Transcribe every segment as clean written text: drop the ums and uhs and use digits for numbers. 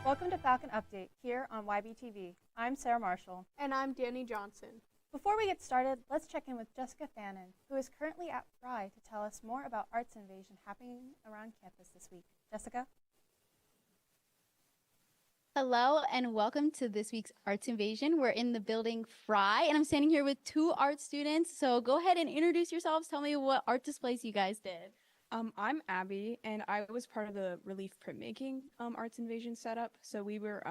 Welcome to Falcon Update here on YBTV. I'm Sarah Marshall. And I'm Danny Johnson. Before we get started, let's check in with Jessica Fannin, who is currently at Frey to tell us more about Arts Invasion happening around campus this week. Jessica? Hello and welcome to this week's Arts Invasion. We're in the building Frey and I'm standing here with two art students. So go ahead and introduce yourselves. Tell me what art displays you guys did. I'm Abby, and I was part of the Relief Printmaking Arts Invasion setup. So we were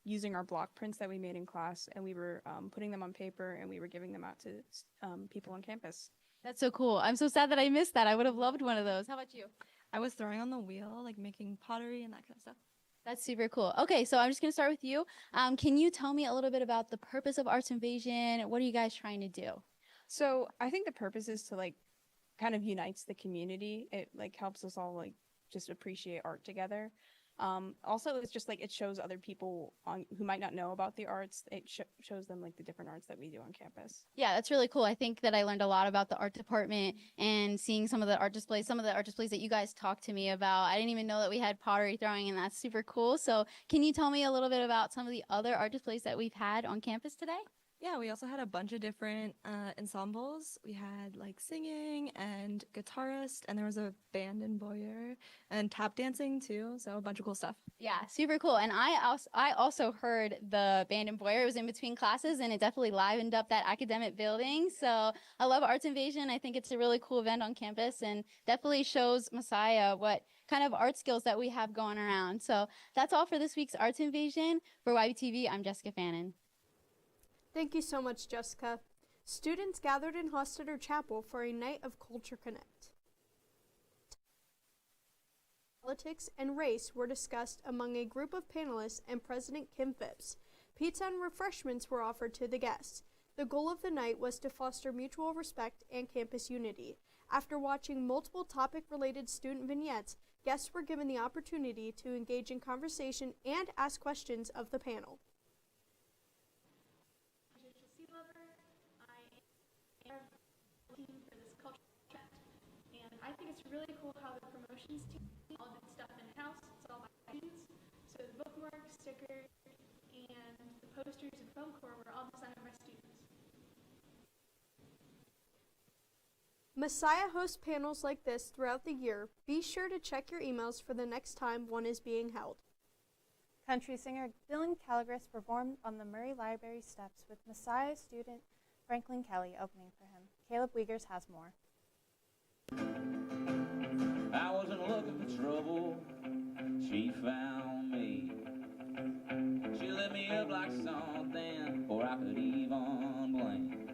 using our block prints that we made in class, and we were putting them on paper, and we were giving them out to people on campus. That's so cool. I'm so sad that I missed that. I would have loved one of those. How about you? I was throwing on the wheel, like making pottery and that kind of stuff. That's super cool. Okay, so I'm just going to start with you. Can you tell me a little bit about the purpose of Arts Invasion? What are you guys trying to do? So I think the purpose is to kind of unites the community. It helps us all just appreciate art together. Also, it's just it shows other people who might not know about the arts. It shows them the different arts that we do on campus. Yeah, that's really cool. I think that I learned a lot about the art department and seeing some of the art displays that you guys talked to me about. I didn't even know that we had pottery throwing, and that's super cool. So can you tell me a little bit about some of the other art displays that we've had on campus today? Yeah, we also had a bunch of different ensembles. We had singing and guitarist, and there was a band and boyer and tap dancing too. So a bunch of cool stuff. Yeah, super cool. And I also heard the band and boyer. It was in between classes, and it definitely livened up that academic building. So I love Arts Invasion. I think it's a really cool event on campus, and definitely shows Messiah what kind of art skills that we have going around. So that's all for this week's Arts Invasion. For YBTV, I'm Jessica Fannin. Thank you so much, Jessica. Students gathered in Hostetter Chapel for a night of Culture Connect. Politics and race were discussed among a group of panelists and President Kim Phipps. Pizza and refreshments were offered to the guests. The goal of the night was to foster mutual respect and campus unity. After watching multiple topic-related student vignettes, guests were given the opportunity to engage in conversation and ask questions of the panel. I think it's really cool how the promotions team all did stuff in-house. It's all by students. So the bookmark, sticker, and the posters and foam core were all designed by students. Messiah hosts panels like this throughout the year. Be sure to check your emails for the next time one is being held. Country singer Dylan Calagris performed on the Murray Library steps with Messiah student Franklin Kelly opening for him. Caleb Wiegers has more. I wasn't looking for trouble, she found me. She lit me up like something, or I could even blame.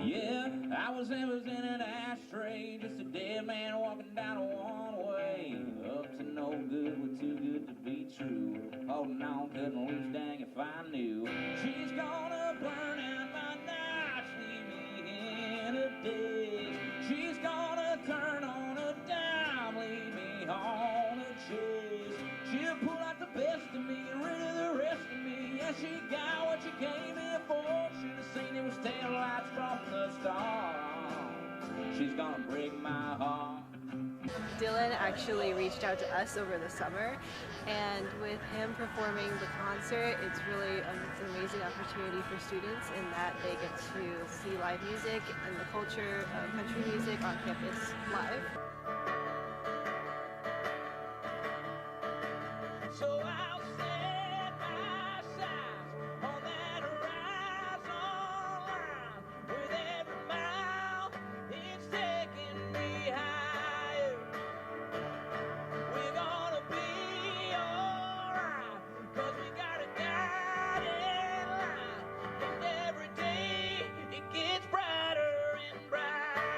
Yeah, I was in an ashtray, just a dead man walking down a one-way. Up to no good, we're too good to be true. Holding on, couldn't reach, dang if I knew. She's gonna burn out my nights, leave me in a daze. She's gonna turn on a dime, leave me on a chase. She'll pull out the best of me and rid of the rest of me. Yeah, she got what she came here for. Should've seen it was taillights from the start. She's gonna break my heart. Dylan actually reached out to us over the summer, and with him performing the concert, it's really an amazing opportunity for students in that they get to see live music and the culture of country music on campus live. So I'll set my sights on that horizon line. With every mile, it's taking me higher. We're gonna be alright, 'cause we got a guiding light. And every day, it gets brighter and brighter.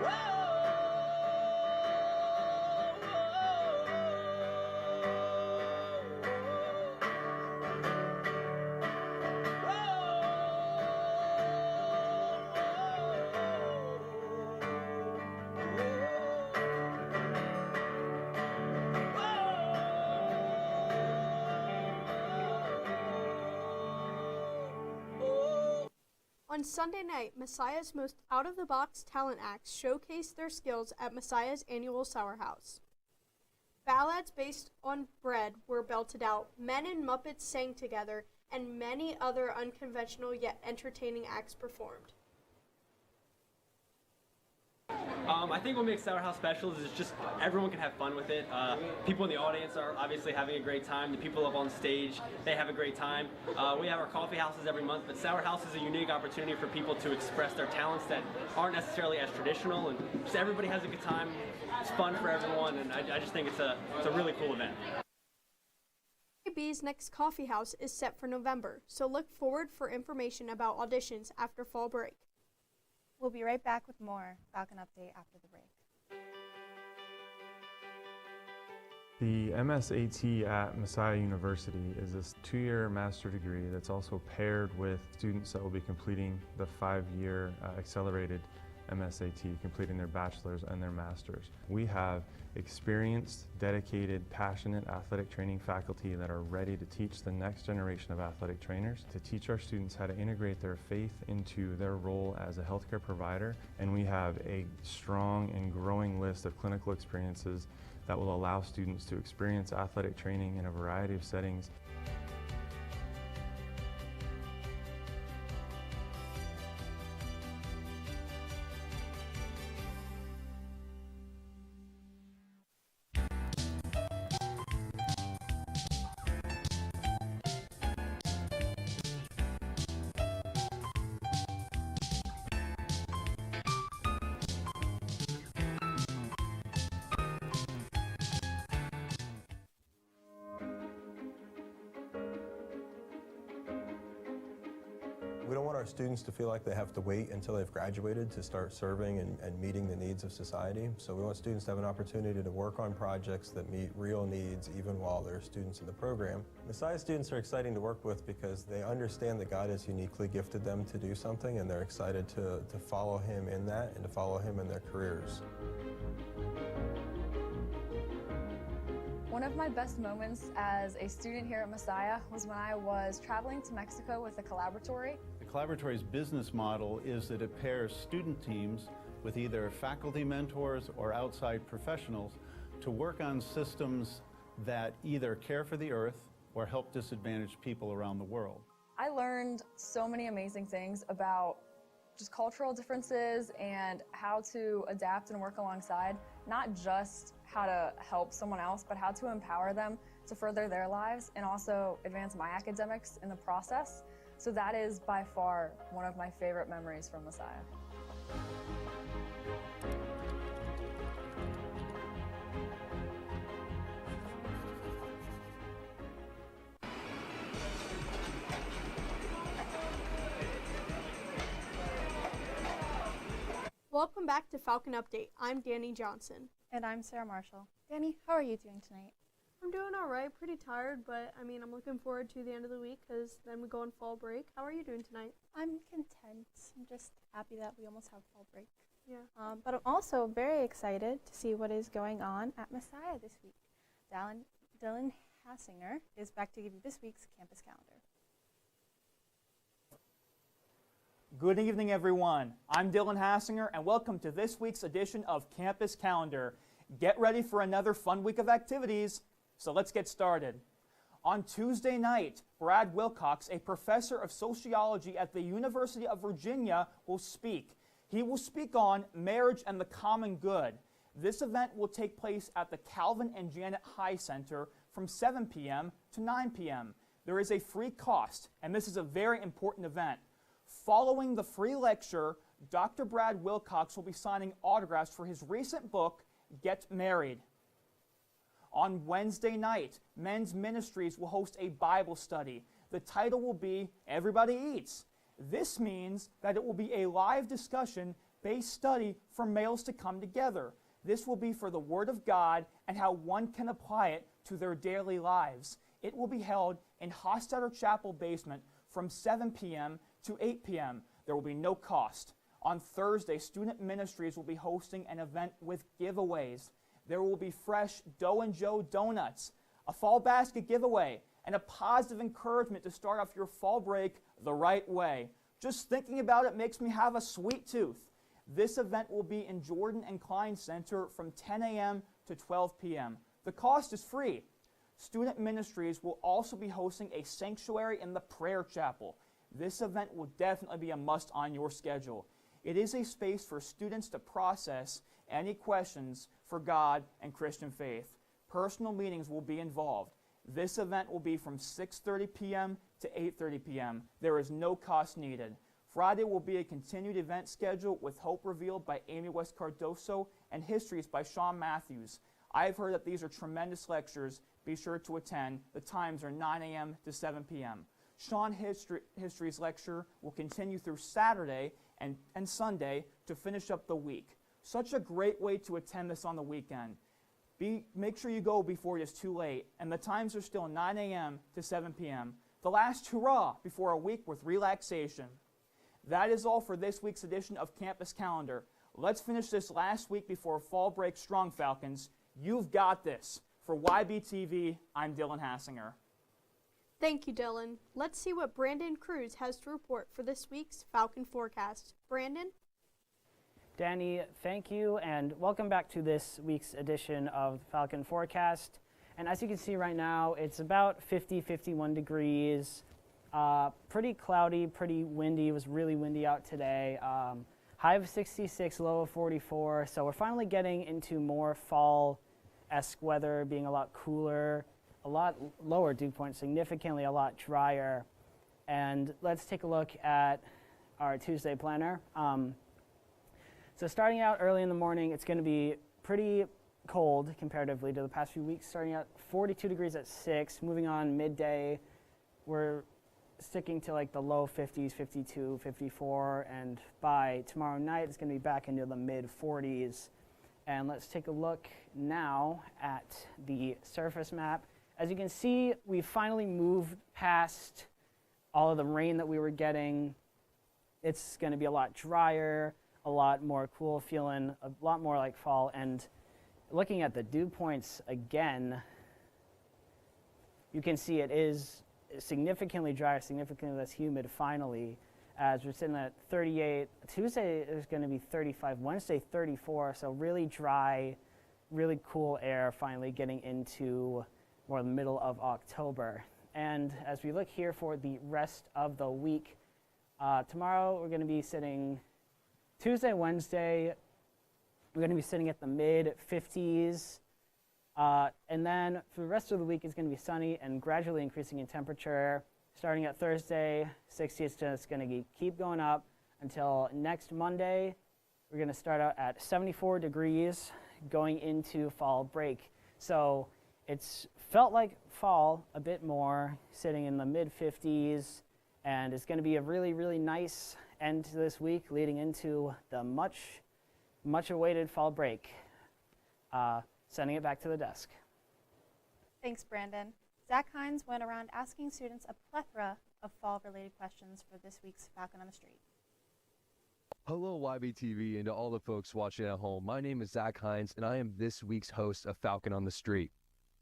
Well, On Sunday night, Messiah's most out-of-the-box talent acts showcased their skills at Messiah's annual Sourhouse. Ballads based on bread were belted out, Men and Muppets sang together, and many other unconventional yet entertaining acts performed. I think what makes Sourhouse special is just everyone can have fun with it. People in the audience are obviously having a great time. The people up on stage, they have a great time. We have our coffee houses every month, but Sourhouse is a unique opportunity for people to express their talents that aren't necessarily as traditional, and just everybody has a good time. It's fun for everyone, and I just think it's a really cool event. YB's next coffee house is set for November, so look forward for information about auditions after fall break. We'll be right back with more Falcon Update after the break. The MSAT at Messiah University is this 2-year master degree that's also paired with students that will be completing the 5-year accelerated MSAT, completing their bachelor's and their master's. We have experienced, dedicated, passionate athletic training faculty that are ready to teach the next generation of athletic trainers, to teach our students how to integrate their faith into their role as a healthcare provider. And we have a strong and growing list of clinical experiences that will allow students to experience athletic training in a variety of settings. We don't want our students to feel like they have to wait until they've graduated to start serving and meeting the needs of society. So we want students to have an opportunity to work on projects that meet real needs even while they're students in the program. Messiah students are exciting to work with because they understand that God has uniquely gifted them to do something, and they're excited to follow Him in that and to follow Him in their careers. One of my best moments as a student here at Messiah was when I was traveling to Mexico with a collaboratory. The collaboratory's business model is that it pairs student teams with either faculty mentors or outside professionals to work on systems that either care for the earth or help disadvantaged people around the world. I learned so many amazing things about just cultural differences and how to adapt and work alongside, not just how to help someone else, but how to empower them to further their lives and also advance my academics in the process. So that is by far one of my favorite memories from Messiah. Welcome back to Falcon Update. I'm Danny Johnson. And I'm Sarah Marshall. Danny, how are you doing tonight? I'm doing all right, pretty tired, but I mean, I'm looking forward to the end of the week because then we go on fall break. How are you doing tonight? I'm content. I'm just happy that we almost have fall break. Yeah. But I'm also very excited to see what is going on at Messiah this week. Dylan Hassinger is back to give you this week's campus calendar. Good evening, everyone. I'm Dylan Hassinger, and welcome to this week's edition of Campus Calendar. Get ready for another fun week of activities, so let's get started. On Tuesday night, Brad Wilcox, a professor of sociology at the University of Virginia, will speak. He will speak on marriage and the common good. This event will take place at the Calvin and Janet High Center from 7 p.m. to 9 p.m. There is a free cost, and this is a very important event. Following the free lecture, Dr. Brad Wilcox will be signing autographs for his recent book, Get Married. On Wednesday night, Men's Ministries will host a Bible study. The title will be Everybody Eats. This means that it will be a live discussion-based study for males to come together. This will be for the Word of God and how one can apply it to their daily lives. It will be held in Hostetler Chapel basement from 7 p.m. to 8 p.m. There will be no cost. On Thursday, Student Ministries will be hosting an event with giveaways. There will be fresh Dough and Joe donuts, a fall basket giveaway, and a positive encouragement to start off your fall break the right way. Just thinking about it makes me have a sweet tooth. This event will be in Jordan and Klein Center from 10 a.m. to 12 p.m. The cost is free. Student Ministries will also be hosting a sanctuary in the prayer chapel. This event will definitely be a must on your schedule. It is a space for students to process any questions for God and Christian faith. Personal meetings will be involved. This event will be from 6:30 p.m. to 8:30 p.m. There is no cost needed. Friday will be a continued event schedule with Hope Revealed by Amy West Cardoso and Histories by Sean Matthews. I have heard that these are tremendous lectures. Be sure to attend. The times are 9 a.m. to 7 p.m. Sean History's lecture will continue through Saturday and Sunday to finish up the week. Such a great way to attend this on the weekend. Make sure you go before it is too late, and the times are still 9 a.m. to 7 p.m. The last hurrah before a week with relaxation. That is all for this week's edition of Campus Calendar. Let's finish this last week before fall break strong, Falcons. You've got this. For YBTV, I'm Dylan Hassinger. Thank you, Dylan. Let's see what Brandon Cruz has to report for this week's Falcon forecast. Brandon? Danny, thank you, and welcome back to this week's edition of Falcon Forecast. And as you can see right now, it's about 51 degrees. Pretty cloudy, pretty windy. It was really windy out today. High of 66, low of 44. So we're finally getting into more fall-esque weather, being a lot cooler, a lot lower dew point, significantly a lot drier. And let's take a look at our Tuesday planner. So starting out early in the morning, it's going to be pretty cold comparatively to the past few weeks. Starting out 42 degrees at 6, moving on midday, we're sticking to like the low 50s, 52, 54, and by tomorrow night it's going to be back into the mid 40s. And let's take a look now at the surface map. As you can see, we've finally moved past all of the rain that we were getting. It's going to be a lot drier, a lot more cool feeling, a lot more like fall. And looking at the dew points again, you can see it is significantly drier, significantly less humid finally, as we're sitting at 38. Tuesday is going to be 35, Wednesday 34, so really dry, really cool air finally getting into more the middle of October. And as we look here for the rest of the week, tomorrow we're going to be sitting, Tuesday, Wednesday, we're going to be sitting at the mid 50s. And then for the rest of the week, it's going to be sunny and gradually increasing in temperature. Starting at Thursday, 60, it's just going to keep going up until next Monday. We're going to start out at 74 degrees going into fall break. So it's felt like fall a bit more, sitting in the mid 50s. And it's going to be a really, really nice end to this week, leading into the much awaited fall break. Sending it back to the desk. Thanks, Brandon. Zach Hines went around asking students a plethora of fall-related questions for this week's Falcon on the Street. Hello, YBTV, and to all the folks watching at home. My name is Zach Hines, and I am this week's host of Falcon on the Street.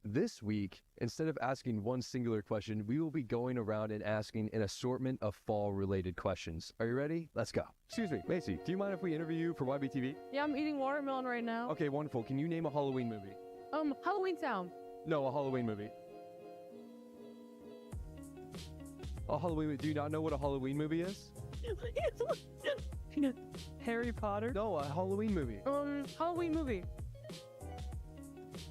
This week, instead of asking one singular question, we will be going around and asking an assortment of fall-related questions. Are you ready? Let's go. Excuse me, Macy, do you mind if we interview you for YBTV? Yeah, I'm eating watermelon right now. Okay, wonderful. Can you name a Halloween movie? Halloween Town. No, a Halloween movie. A Halloween movie. Do you not know what a Halloween movie is? Harry Potter. No, a Halloween movie. Halloween movie.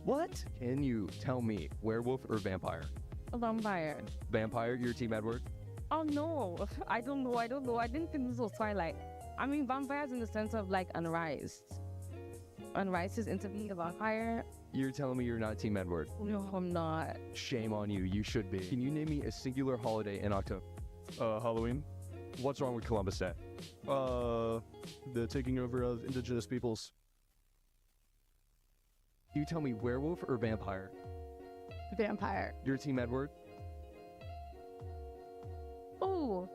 What? Can you tell me, werewolf or vampire? A vampire. Vampire, your team, Edward? Oh no, I don't know. I didn't think this was Twilight. I mean, vampires in the sense of like Unrise. Unrise is into being a vampire. You're telling me you're not Team Edward? No, I'm not. Shame on you. You should be. Can you name me a singular holiday in October? Halloween. What's wrong with Columbus Day? The taking over of indigenous peoples. Can you tell me werewolf or vampire? Vampire. Your Team Edward? Oh,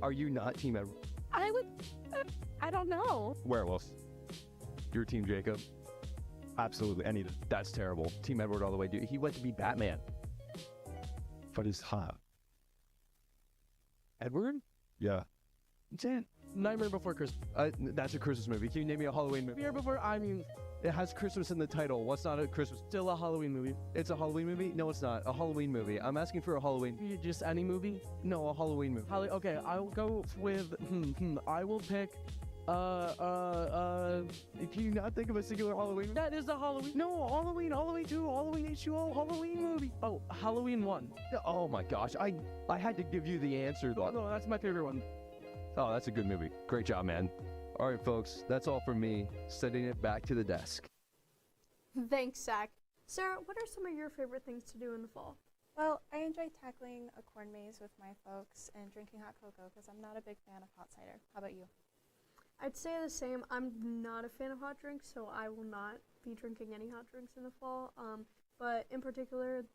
Are you not Team Edward? I would. I don't know. Werewolf. Your Team Jacob? Absolutely, any. That's terrible. Team Edward all the way, dude. He went to be Batman. But he's hot. Edward? Yeah. Nightmare Before Christmas. That's a Christmas movie. Can you name me a Halloween movie? Year before, I mean, It has Christmas in the title. What's not a Christmas? still a Halloween movie. It's a Halloween movie? No, it's not. A Halloween movie. I'm asking for a Halloween. Just any movie? No, a Halloween movie. Okay, I'll go with, I will pick, Can you not think of a singular Halloween? that is a Halloween. No, Halloween 2, Halloween H2O, Halloween movie. Oh, Halloween 1. Oh my gosh, I had to give you the answer. No, that's my favorite one. Oh, that's a good movie. Great job, man. All right, folks, that's all from me. Sending it back to the desk. Thanks, Zach. Sarah, what are some of your favorite things to do in the fall? Well, I enjoy tackling a corn maze with my folks and drinking hot cocoa because I'm not a big fan of hot cider. How about you? I'd say the same. I'm not a fan of hot drinks, so I will not be drinking any hot drinks in the fall. But in particular,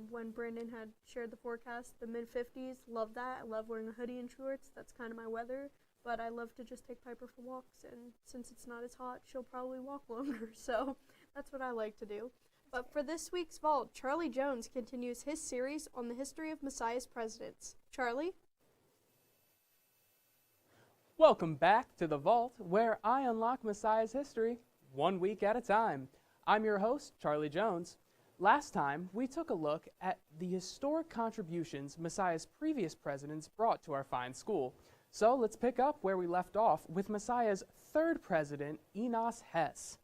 when Brandon had shared the forecast, the mid-50s, love that. I love wearing a hoodie and shorts. That's kind of my weather. But I love to just take Piper for walks, and since it's not as hot, she'll probably walk longer. So that's what I like to do. But for this week's Vault, Charlie Jones continues his series on the history of Messiah's presidents. Charlie? Welcome back to the Vault, where I unlock Messiah's history 1 week at a time. I'm your host, Charlie Jones. Last time, we took a look at the historic contributions Messiah's previous presidents brought to our fine school. So let's pick up where we left off with Messiah's third president, Enos Hess.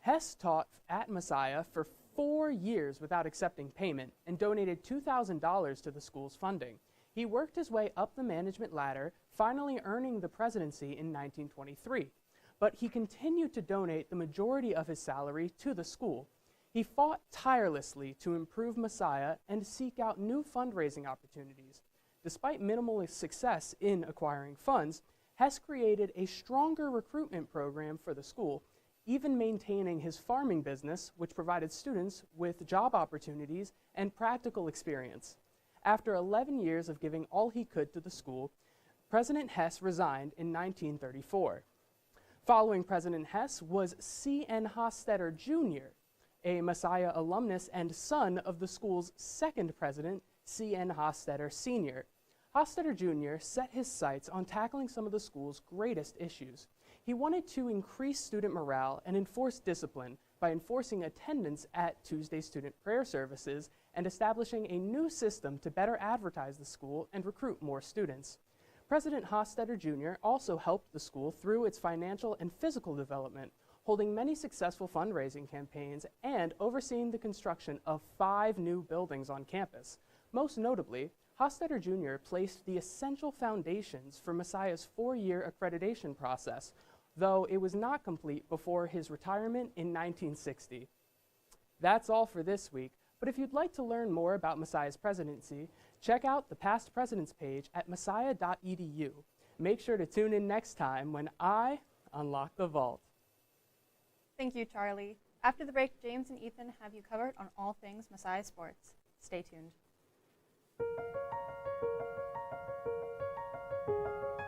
Hess taught at Messiah for 4 years without accepting payment and donated $2,000 to the school's funding. He worked his way up the management ladder, finally earning the presidency in 1923. But he continued to donate the majority of his salary to the school. He fought tirelessly to improve Messiah and seek out new fundraising opportunities. Despite minimal success in acquiring funds, Hess created a stronger recruitment program for the school, even maintaining his farming business, which provided students with job opportunities and practical experience. After 11 years of giving all he could to the school, President Hess resigned in 1934. Following President Hess was C.N. Hostetter Jr., a Messiah alumnus and son of the school's second president, C.N. Hostetter Sr. Hostetter Jr. set his sights on tackling some of the school's greatest issues. He wanted to increase student morale and enforce discipline by enforcing attendance at Tuesday student prayer services and establishing a new system to better advertise the school and recruit more students. President Hostetter Jr. also helped the school through its financial and physical development, holding many successful fundraising campaigns and overseeing the construction of 5 new buildings on campus. Most notably, Hostetter Jr. placed the essential foundations for Messiah's 4-year accreditation process, though it was not complete before his retirement in 1960. That's all for this week, but if you'd like to learn more about Messiah's presidency, check out the Past Presidents page at messiah.edu. Make sure to tune in next time when I unlock the vault. Thank you, Charlie. After the break, James and Ethan have you covered on all things Messiah sports. Stay tuned.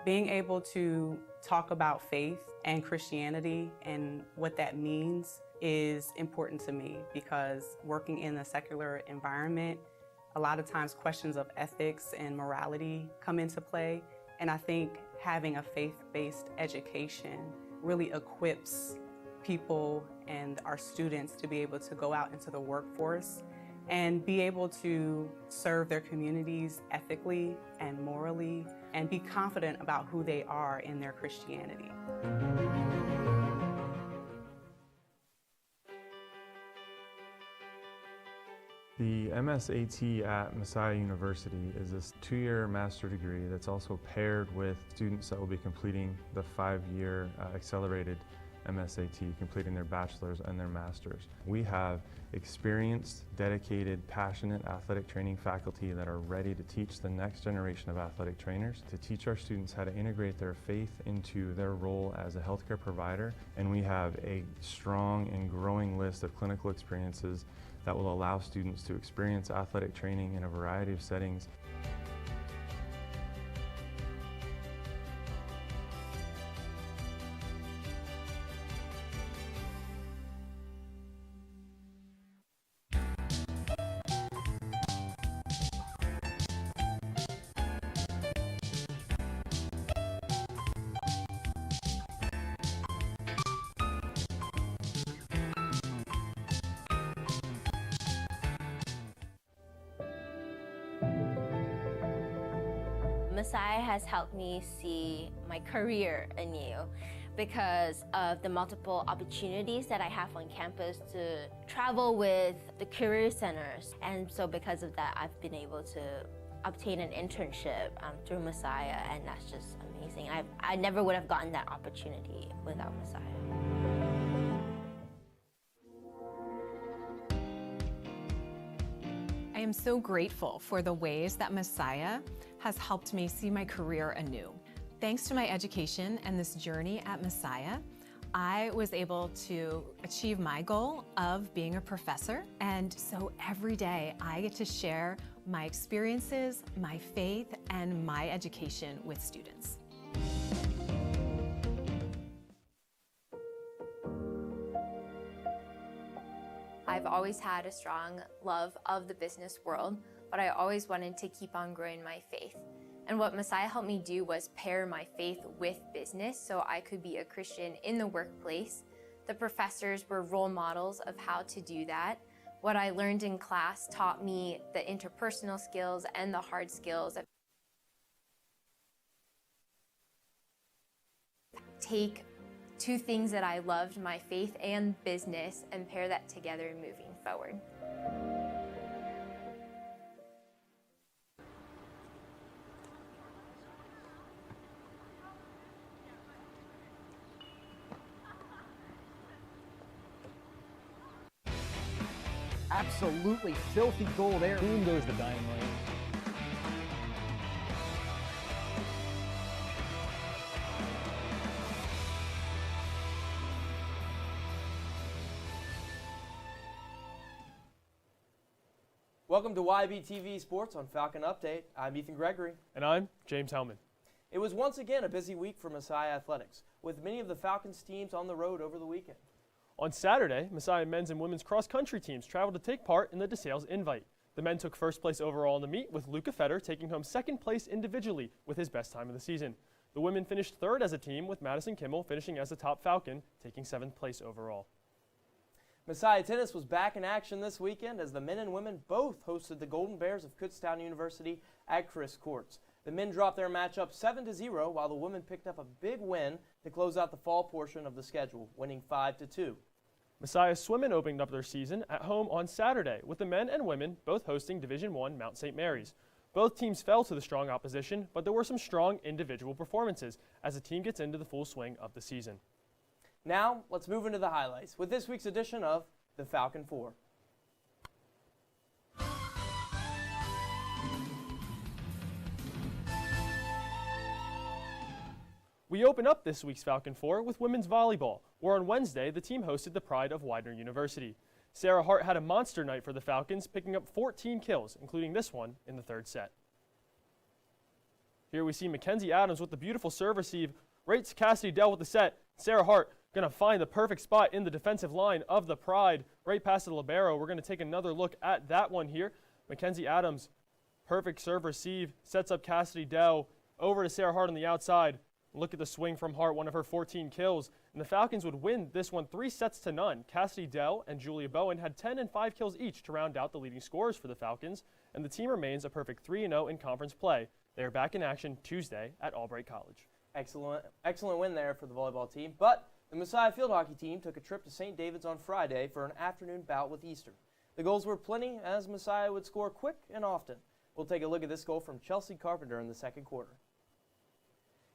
Being able to talk about faith and Christianity and what that means is important to me because working in a secular environment, a lot of times questions of ethics and morality come into play. And I think having a faith-based education really equips people and our students to be able to go out into the workforce and be able to serve their communities ethically and morally and be confident about who they are in their Christianity. The MSAT at Messiah University is this 2-year master degree that's also paired with students that will be completing the 5-year accelerated MSAT, completing their bachelor's and their master's. We have experienced, dedicated, passionate athletic training faculty that are ready to teach the next generation of athletic trainers, to teach our students how to integrate their faith into their role as a healthcare provider. And we have a strong and growing list of clinical experiences that will allow students to experience athletic training in a variety of settings. Messiah has helped me see my career anew because of the multiple opportunities that I have on campus to travel with the career centers. And so because of that, I've been able to obtain an internship through Messiah, and that's just amazing. I never would have gotten that opportunity without Messiah. I am so grateful for the ways that Messiah has helped me see my career anew. Thanks to my education and this journey at Messiah, I was able to achieve my goal of being a professor. And so every day I get to share my experiences, my faith, and my education with students. I've always had a strong love of the business world, but I always wanted to keep on growing my faith. And what Messiah helped me do was pair my faith with business so I could be a Christian in the workplace. The professors were role models of how to do that. What I learned in class taught me the interpersonal skills and the hard skills. Take two things that I loved, my faith and business, and pair that together moving forward. Absolutely filthy goal there. Boom goes the dynamite. Welcome to YBTV Sports on Falcon Update. I'm Ethan Gregory. And I'm James Hellman. It was once again a busy week for Messiah Athletics, with many of the Falcons teams on the road over the weekend. On Saturday, Messiah men's and women's cross-country teams traveled to take part in the DeSales Invite. The men took first place overall in the meet, with Luca Fetter taking home second place individually with his best time of the season. The women finished third as a team, with Madison Kimmel finishing as the top Falcon, taking seventh place overall. Messiah Tennis was back in action this weekend as the men and women both hosted the Golden Bears of Kutztown University at Chris Courts. The men dropped their matchup 7-0, while the women picked up a big win to close out the fall portion of the schedule, winning 5-2. Messiah Swimming opened up their season at home on Saturday, with the men and women both hosting Division I Mount St. Mary's. Both teams fell to the strong opposition, but there were some strong individual performances as the team gets into the full swing of the season. Now, let's move into the highlights with this week's edition of the Falcon 4. We open up this week's Falcon 4 with women's volleyball, where on Wednesday the team hosted the pride of Widener University. Sarah Hart had a monster night for the Falcons, picking up 14 kills, including this one in the third set. Here we see Mackenzie Adams with the beautiful serve receive, right to Cassidy Dell with the set. Sarah Hart going to find the perfect spot in the defensive line of the pride, right past the libero. We're going to take another look at that one here. Mackenzie Adams, perfect serve receive, sets up Cassidy Dell over to Sarah Hart on the outside. Look at the swing from Hart, one of her 14 kills. And the Falcons would win this one 3-0. Cassidy Dell and Julia Bowen had 10 and 5 kills each to round out the leading scorers for the Falcons, and the team remains a perfect 3-0 in conference play. They are back in action Tuesday at Albright College. Excellent win there for the volleyball team, but the Messiah field hockey team took a trip to St. David's on Friday for an afternoon bout with Eastern. The goals were plenty, as Messiah would score quick and often. We'll take a look at this goal from Chelsea Carpenter in the second quarter.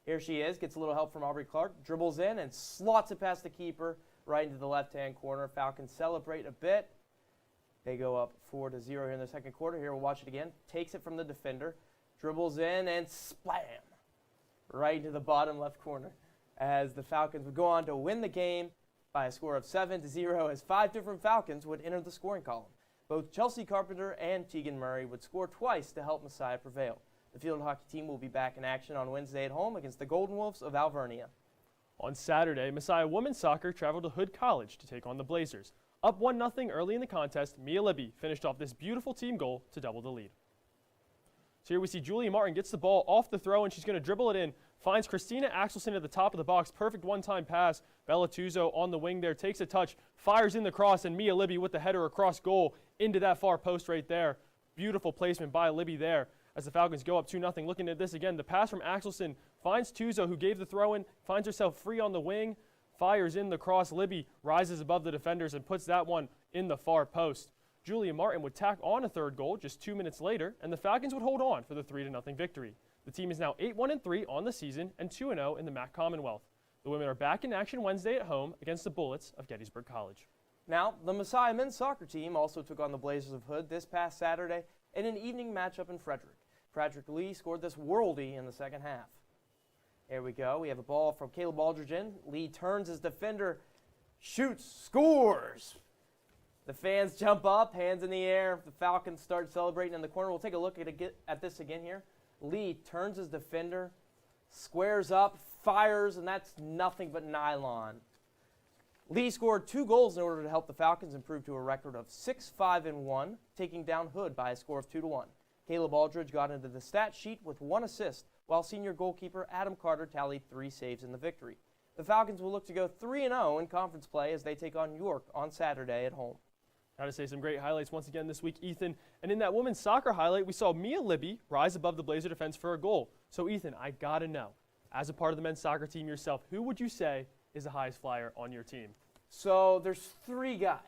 Here she is, gets a little help from Aubrey Clark, dribbles in and slots it past the keeper right into the left-hand corner. Falcons celebrate a bit. They go up 4-0 here in the second quarter. Here we'll watch it again. Takes it from the defender, dribbles in and splam right into the bottom left corner as the Falcons would go on to win the game by a score of 7-0 as 5 different Falcons would enter the scoring column. Both Chelsea Carpenter and Tegan Murray would score twice to help Messiah prevail. The field hockey team will be back in action on Wednesday at home against the Golden Wolves of Alvernia. On Saturday, Messiah women's soccer traveled to Hood College to take on the Blazers. Up 1-0 early in the contest, Mia Libby finished off this beautiful team goal to double the lead. So here we see Julia Martin gets the ball off the throw, and she's going to dribble it in. Finds Christina Axelson at the top of the box. Perfect one-time pass. Bella Tuzo on the wing there, takes a touch, fires in the cross, and Mia Libby with the header across goal into that far post right there. Beautiful placement by Libby there. as the Falcons go up 2-0. Looking at this again, the pass from Axelson finds Tuzo, who gave the throw in, finds herself free on the wing, fires in the cross. Libby rises above the defenders and puts that one in the far post. Julia Martin would tack on a third goal just 2 minutes later, and the Falcons would hold on for the 3-0 victory. The team is now 8-1-3 on the season and 2-0 in the MAC Commonwealth. The women are back in action Wednesday at home against the Bullets of Gettysburg College. Now, the Messiah men's soccer team also took on the Blazers of Hood this past Saturday in an evening matchup in Frederick. Patrick Lee scored this worldie in the second half. Here we go. We have a ball from Caleb Aldridge in. Lee turns his defender, shoots, scores. The fans jump up, hands in the air. The Falcons start celebrating in the corner. We'll take a look at this again here. Lee turns his defender, squares up, fires, and that's nothing but nylon. Lee scored 2 goals in order to help the Falcons improve to a record of 6-5-1, taking down Hood by a score of 2-1. Caleb Aldridge got into the stat sheet with 1 assist, while senior goalkeeper Adam Carter tallied 3 saves in the victory. The Falcons will look to go 3-0 in conference play as they take on York on Saturday at home. Got to say some great highlights once again this week, Ethan. And in that women's soccer highlight, we saw Mia Libby rise above the Blazer defense for a goal. So, Ethan, I got to know, as a part of the men's soccer team yourself, who would you say is the highest flyer on your team? So there's 3 guys.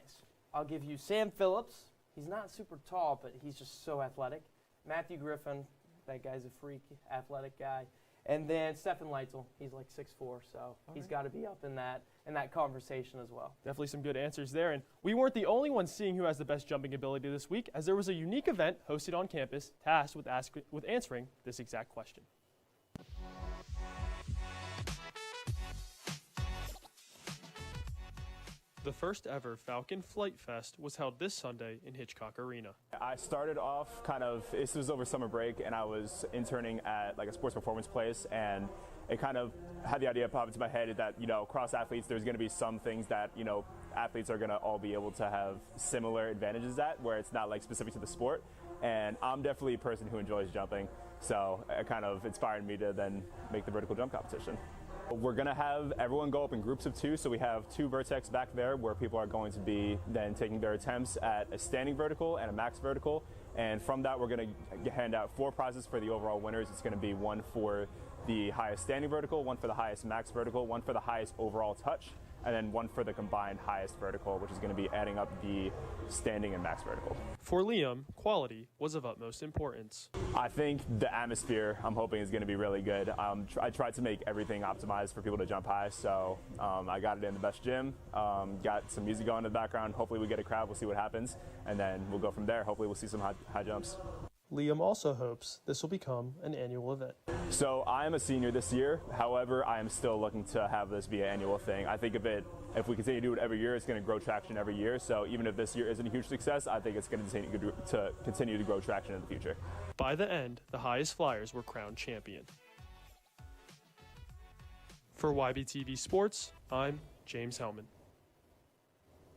I'll give you Sam Phillips. He's not super tall, but he's just so athletic. Matthew Griffin, that guy's a freak, athletic guy. And then Stephen Leitzel, he's like 6'4", so he's got to be up in that conversation as well. Definitely some good answers there. And we weren't the only ones seeing who has the best jumping ability this week, as there was a unique event hosted on campus tasked with answering this exact question. The first ever Falcon Flight Fest was held this Sunday in Hitchcock Arena. I started off this was over summer break, and I was interning at like a sports performance place, and it kind of had the idea pop into my head that, cross athletes, there's going to be some things that, athletes are going to all be able to have similar advantages at, where it's not like specific to the sport. And I'm definitely a person who enjoys jumping, so it kind of inspired me to then make the vertical jump competition. We're going to have everyone go up in groups of 2, so we have 2 vertex back there where people are going to be then taking their attempts at a standing vertical and a max vertical, and from that we're going to hand out 4 prizes for the overall winners. It's going to be 1 for the highest standing vertical, 1 for the highest max vertical, 1 for the highest overall touch, and then 1 for the combined highest vertical, which is going to be adding up the standing and max vertical. For Liam, quality was of utmost importance. I think the atmosphere, I'm hoping, is going to be really good. I tried to make everything optimized for people to jump high, so I got it in the best gym, got some music going in the background. Hopefully we get a crowd, we'll see what happens, and then we'll go from there. Hopefully we'll see some high jumps. Liam also hopes this will become an annual event. So I am a senior this year. However, I am still looking to have this be an annual thing. I think if we continue to do it every year, it's going to grow traction every year. So even if this year isn't a huge success, I think it's going to continue to grow traction in the future. By the end, the highest flyers were crowned champion. For YBTV Sports, I'm James Hellman.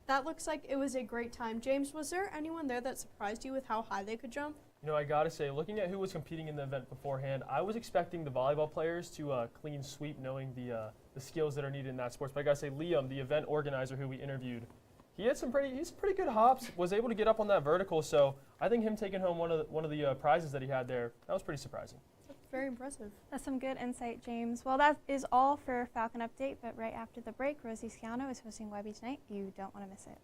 That looks like it was a great time. James, was there anyone there that surprised you with how high they could jump? I gotta say, looking at who was competing in the event beforehand, I was expecting the volleyball players to clean sweep, knowing the skills that are needed in that sport. But I gotta say, Liam, the event organizer who we interviewed, he's pretty good hops, was able to get up on that vertical. So I think him taking home one of the prizes that he had there, that was pretty surprising. That's very impressive. That's some good insight, James. Well, that is all for Falcon Update, but right after the break, Rosie Sciano is hosting YB Tonight. You don't want to miss it.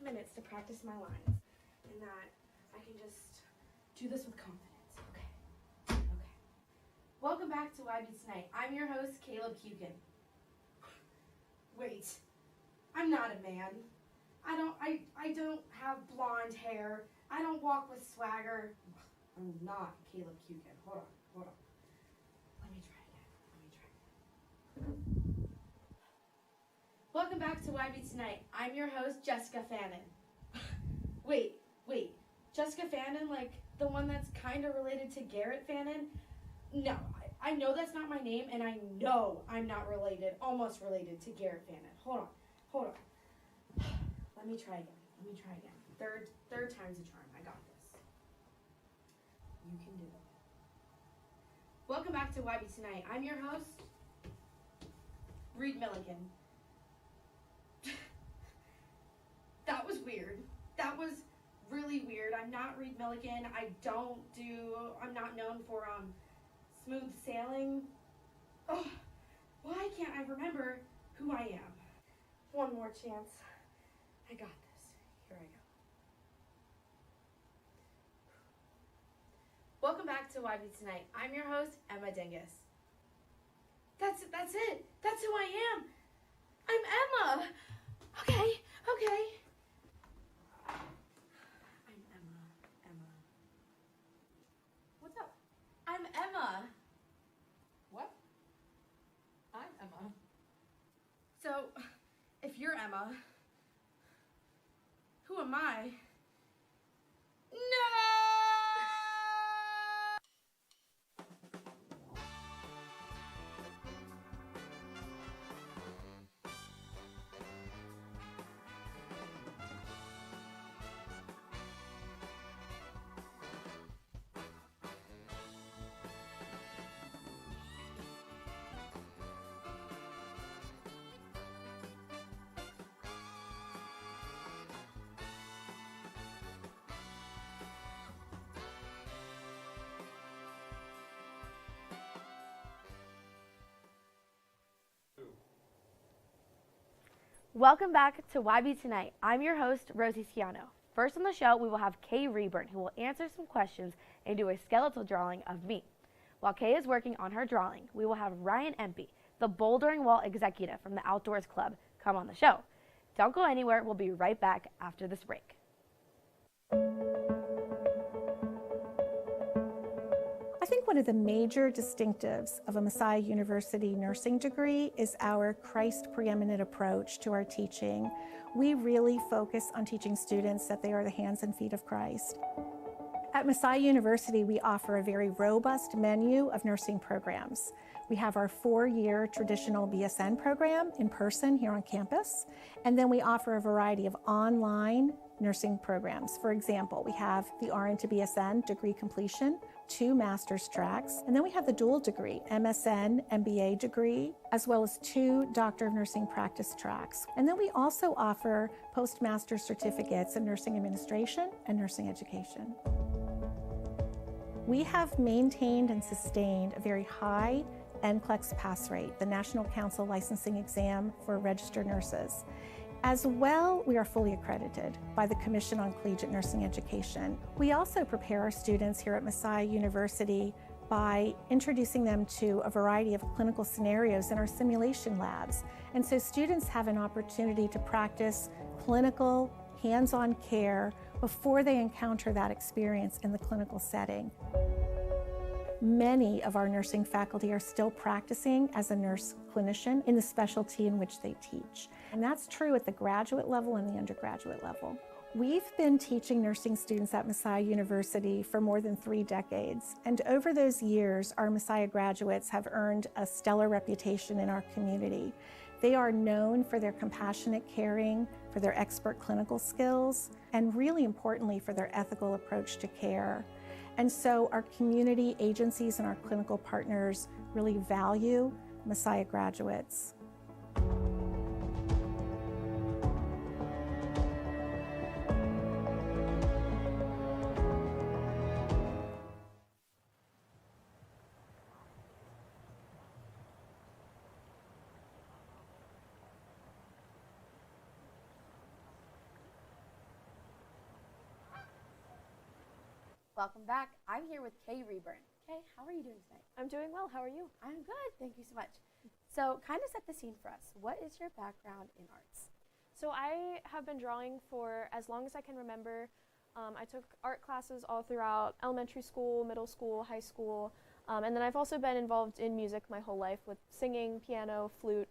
Minutes to practice my lines, and that I can just do this with confidence. Okay. Welcome back to YB Tonight. I'm your host, Caleb Kukin. Wait, I'm I'm not a man. I don't have blonde hair. I don't walk with swagger. I'm not Caleb Cucan. Hold on. Let me try again. Welcome back to YB Tonight. I'm your host, Jessica Fannin. Wait. Jessica Fannin, like the one that's kind of related to Garrett Fannin? No, I know that's not my name, and I know I'm not almost related to Garrett Fannin. Hold on. Let me try again. Third time's a charm. I got this. You can do it. Welcome back to YB Tonight. I'm your host, Reed Milligan. That was weird. That was really weird. I'm not Reed Milligan. I'm not known for smooth sailing. Oh, why can't I remember who I am? One more chance. I got this. Here I go. Welcome back to YB Tonight. I'm your host, Emma Dingus. That's it. That's who I am. I'm Emma. Okay. I'm Emma. What's up? I'm Emma. What? I'm Emma. So, if you're Emma, who am I? No! Welcome back to YB Tonight. I'm your host, Rosie Sciano. First on the show, we will have Kay Rayburn, who will answer some questions and do a skeletal drawing of me. While Kay is working on her drawing, we will have Ryan Empey, the bouldering wall executive from the Outdoors Club, come on the show. Don't go anywhere. We'll be right back after this break. I think one of the major distinctives of a Messiah University nursing degree is our Christ preeminent approach to our teaching. We really focus on teaching students that they are the hands and feet of Christ. At Messiah University, we offer a very robust menu of nursing programs. We have our 4-year traditional BSN program in person here on campus, and then we offer a variety of online nursing programs. For example, we have the RN to BSN degree completion, 2 master's tracks, and then we have the dual degree, MSN, MBA degree, as well as 2 Doctor of Nursing Practice tracks. And then we also offer postmaster's certificates in nursing administration and nursing education. We have maintained and sustained a very high NCLEX pass rate, the National Council Licensing Exam for registered nurses. As well, we are fully accredited by the Commission on Collegiate Nursing Education. We also prepare our students here at Messiah University by introducing them to a variety of clinical scenarios in our simulation labs. And so students have an opportunity to practice clinical, hands-on care before they encounter that experience in the clinical setting. Many of our nursing faculty are still practicing as a nurse clinician in the specialty in which they teach. And that's true at the graduate level and the undergraduate level. We've been teaching nursing students at Messiah University for more than 3 decades. And over those years, our Messiah graduates have earned a stellar reputation in our community. They are known for their compassionate caring, for their expert clinical skills, and really importantly, for their ethical approach to care. And so our community agencies and our clinical partners really value Messiah graduates. Welcome back. I'm here with Kay Rayburn. Kay, how are you doing tonight? I'm doing well. How are you? I'm good. Thank you so much. So kind of set the scene for us. What is your background in arts? So I have been drawing for as long as I can remember. I took art classes all throughout elementary school, middle school, high school, and then I've also been involved in music my whole life with singing, piano, flute,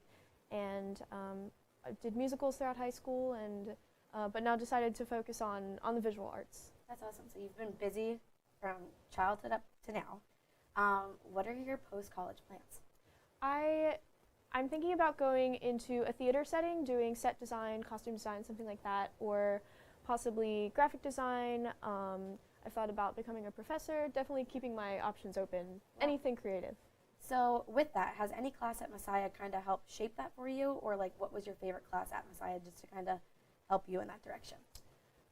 and I did musicals throughout high school, and but now decided to focus on the visual arts. That's awesome. So you've been busy from childhood up to now. What are your post-college plans? I'm thinking about going into a theater setting, doing set design, costume design, something like that, or possibly graphic design. I've thought about becoming a professor, definitely keeping my options open, anything creative. So with that, has any class at Messiah kind of helped shape that for you, or like what was your favorite class at Messiah just to kind of help you in that direction?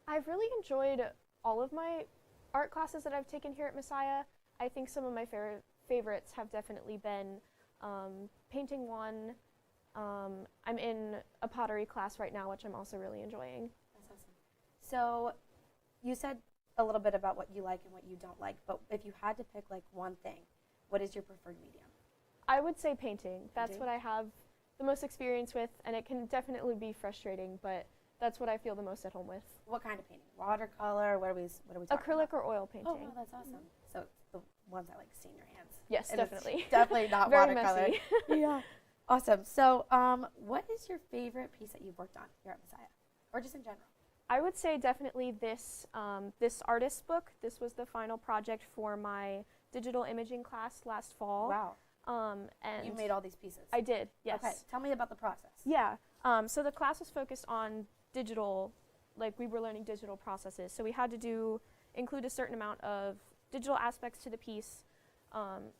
I've really enjoyed all of my art classes that I've taken here at Messiah. I think some of my favorites have definitely been painting one. I'm in a pottery class right now, which I'm also really enjoying. That's awesome. So you said a little bit about what you like and what you don't like, but if you had to pick like one thing, what is your preferred medium? I would say painting. That's Painting? what I have the most experience with, and it can definitely be frustrating, but that's what I feel the most at home with. What kind of painting? Watercolor? What are we talking Acrylic about? or oil painting. Oh, wow, that's awesome. So the ones I like to see in your hands. Yes, And it's definitely. definitely not Very watercolor. messy. Yeah. Awesome. So what is your favorite piece that you've worked on here at Messiah, or just in general? I would say definitely this this artist book. This was the final project for my digital imaging class last fall. Wow. And You made all these pieces. I did, yes. Okay. Tell me about the process. Yeah. So the class was focused on digital, like we were learning digital processes. So we had to include a certain amount of digital aspects to the piece.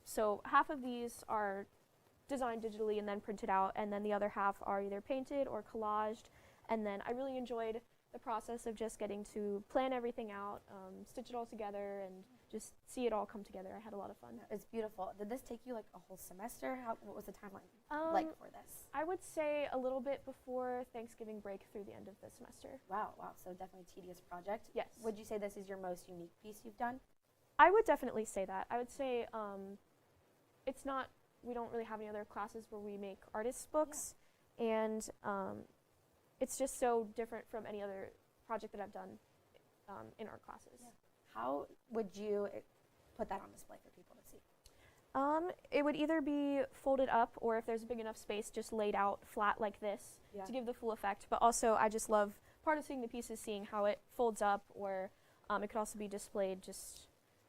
So half of these are designed digitally and then printed out, and then the other half are either painted or collaged. And then I really enjoyed the process of just getting to plan everything out, stitch it all together, and just see it all come together. I had a lot of fun. It's beautiful. Did this take you like a whole semester? What was the timeline like for this? I would say a little bit before Thanksgiving break through the end of the semester. Wow. So definitely a tedious project. Yes. Would you say this is your most unique piece you've done? I would definitely say that. I would say it's not, we don't really have any other classes where we make artists' books, and it's just so different from any other project that I've done in art classes. Yeah. How would you put that on display for people to see? It would either be folded up, or if there's a big enough space, just laid out flat like this to give the full effect. But also, I just love part of seeing the pieces, seeing how it folds up, or it could also be displayed just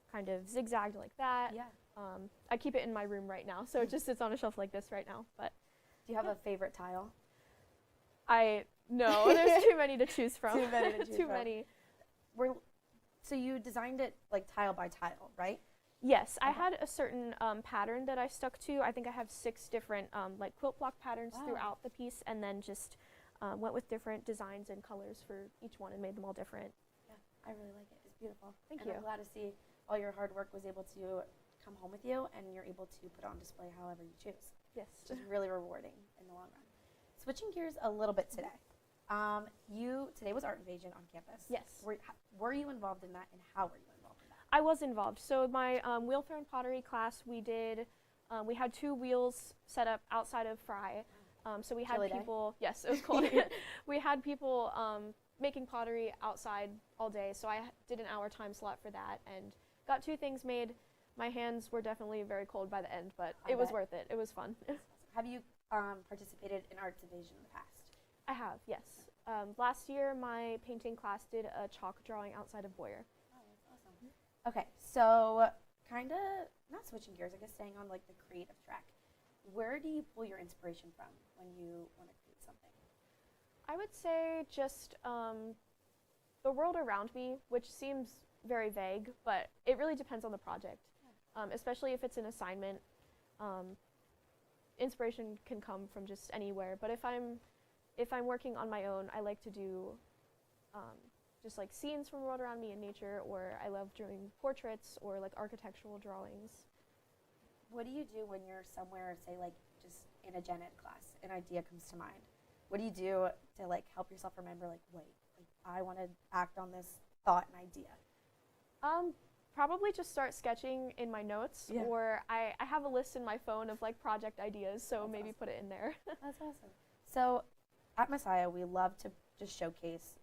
kind of zigzagged like that. Yeah. I keep it in my room right now, so it just sits on a shelf like this right now. But do you have a favorite tile? No, there's too many to choose from. Too many to choose Too from. many. So you designed it like tile by tile, right? Yes, I had a certain pattern that I stuck to. I think I have 6 different like quilt block patterns throughout the piece, and then just went with different designs and colors for each one and made them all different. Yeah, I really like it. It's beautiful. Thank and you. I'm glad to see all your hard work was able to come home with you, and you're able to put it on display however you choose. Yes. It's just really rewarding in the long run. Switching gears a little bit today. Today was Art Invasion on campus. Yes. Were you involved in that, and how were you involved in that? I was involved. So my wheel thrown pottery class, we had 2 wheels set up outside of Frey. So we had Chilly day? people, yes, it was cold. We had people making pottery outside all day. So I did an hour time slot for that and got 2 things made. My hands were definitely very cold by the end, but it was worth it. It was fun. Have you participated in Arts Invasion in the past? I have, yes. Last year, my painting class did a chalk drawing outside of Boyer. Oh, that's awesome. Okay, so kind of not switching gears, I guess staying on like the creative track. Where do you pull your inspiration from when you want to create something? I would say just the world around me, which seems very vague, but it really depends on the project. Especially if it's an assignment, inspiration can come from just anywhere. But if I'm working on my own, I like to do just like scenes from the world around me in nature, or I love doing portraits or like architectural drawings. What do you do when you're somewhere, say like just in a gen ed class, an idea comes to mind? What do you do to like help yourself remember like, wait, like, I want to act on this thought and idea? Probably just start sketching in my notes, or I have a list in my phone of like project ideas, so maybe put it in there. That's awesome. So At Messiah, we love to just showcase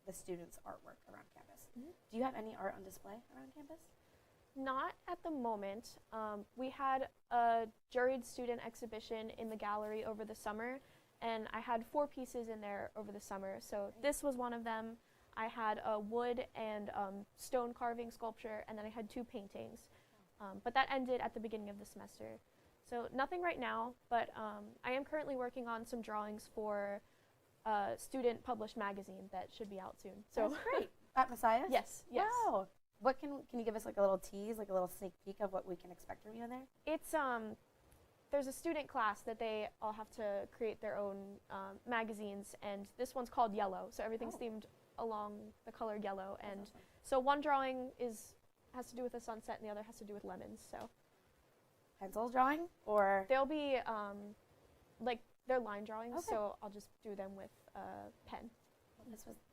the students' artwork around campus. Do you have any art on display around campus? Not at the moment. We had a juried student exhibition in the gallery over the summer, and I had 4 pieces in there over the summer. So this was one of them. I had a wood and stone carving sculpture, and then I had 2 paintings. But that ended at the beginning of the semester. So nothing right now, but I am currently working on some drawings for a student published magazine that should be out soon. So That's great. At Messiah? Yes, yes. Wow. What can you give us like a little tease, like a little sneak peek of what we can expect from you in there? It's there's a student class that they all have to create their own magazines, and this one's called Yellow, so everything's themed along the color yellow. And awesome. so one drawing has to do with a sunset, and the other has to do with lemons. So pencil drawing, or they'll be like they're line drawings, Okay. so I'll just do them with a pen.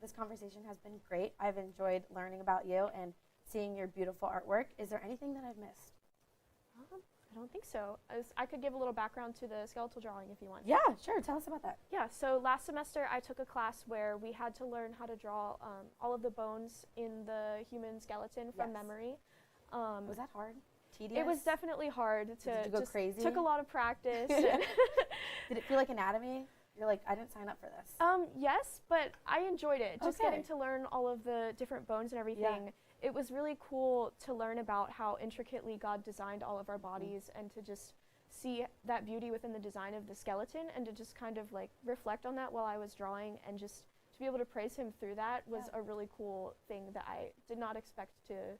This conversation has been great. I've enjoyed learning about you and seeing your beautiful artwork. Is there anything that I've missed? I don't think so. I could give a little background to the skeletal drawing if you want. Yeah, sure. Tell us about that. Yeah, so last semester I took a class where we had to learn how to draw all of the bones in the human skeleton from memory. Was that hard? Tedious? It was definitely hard. Did you go crazy? Took a lot of practice. Did it feel like anatomy? You're like, I didn't sign up for this. Yes, but I enjoyed it. Just Okay. getting to learn all of the different bones and everything. It was really cool to learn about how intricately God designed all of our bodies and to just see that beauty within the design of the skeleton and to just kind of like reflect on that while I was drawing, and just to be able to praise him through that was a really cool thing that I did not expect to.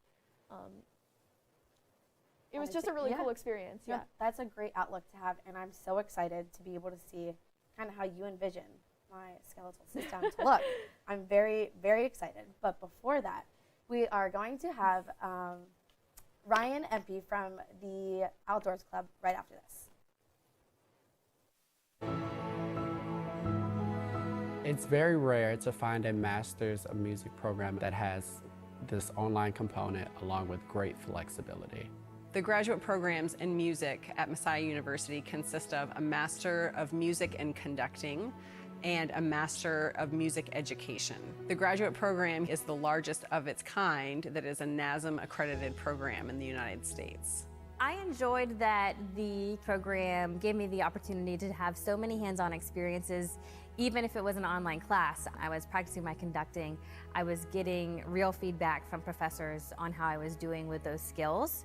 It was just a really cool experience. Yeah, that's a great outlook to have, and I'm so excited to be able to see kind of how you envision my skeletal system to look. I'm very, very excited. But before that, we are going to have Ryan Empey from the Outdoors Club right after this. It's very rare to find a Master's of Music program that has this online component along with great flexibility. The graduate programs in music at Messiah University consist of a Master of Music and Conducting and a Master of Music Education. The graduate program is the largest of its kind that is a NASM accredited program in the United States. I enjoyed that the program gave me the opportunity to have so many hands-on experiences, even if it was an online class. I was practicing my conducting. I was getting real feedback from professors on how I was doing with those skills.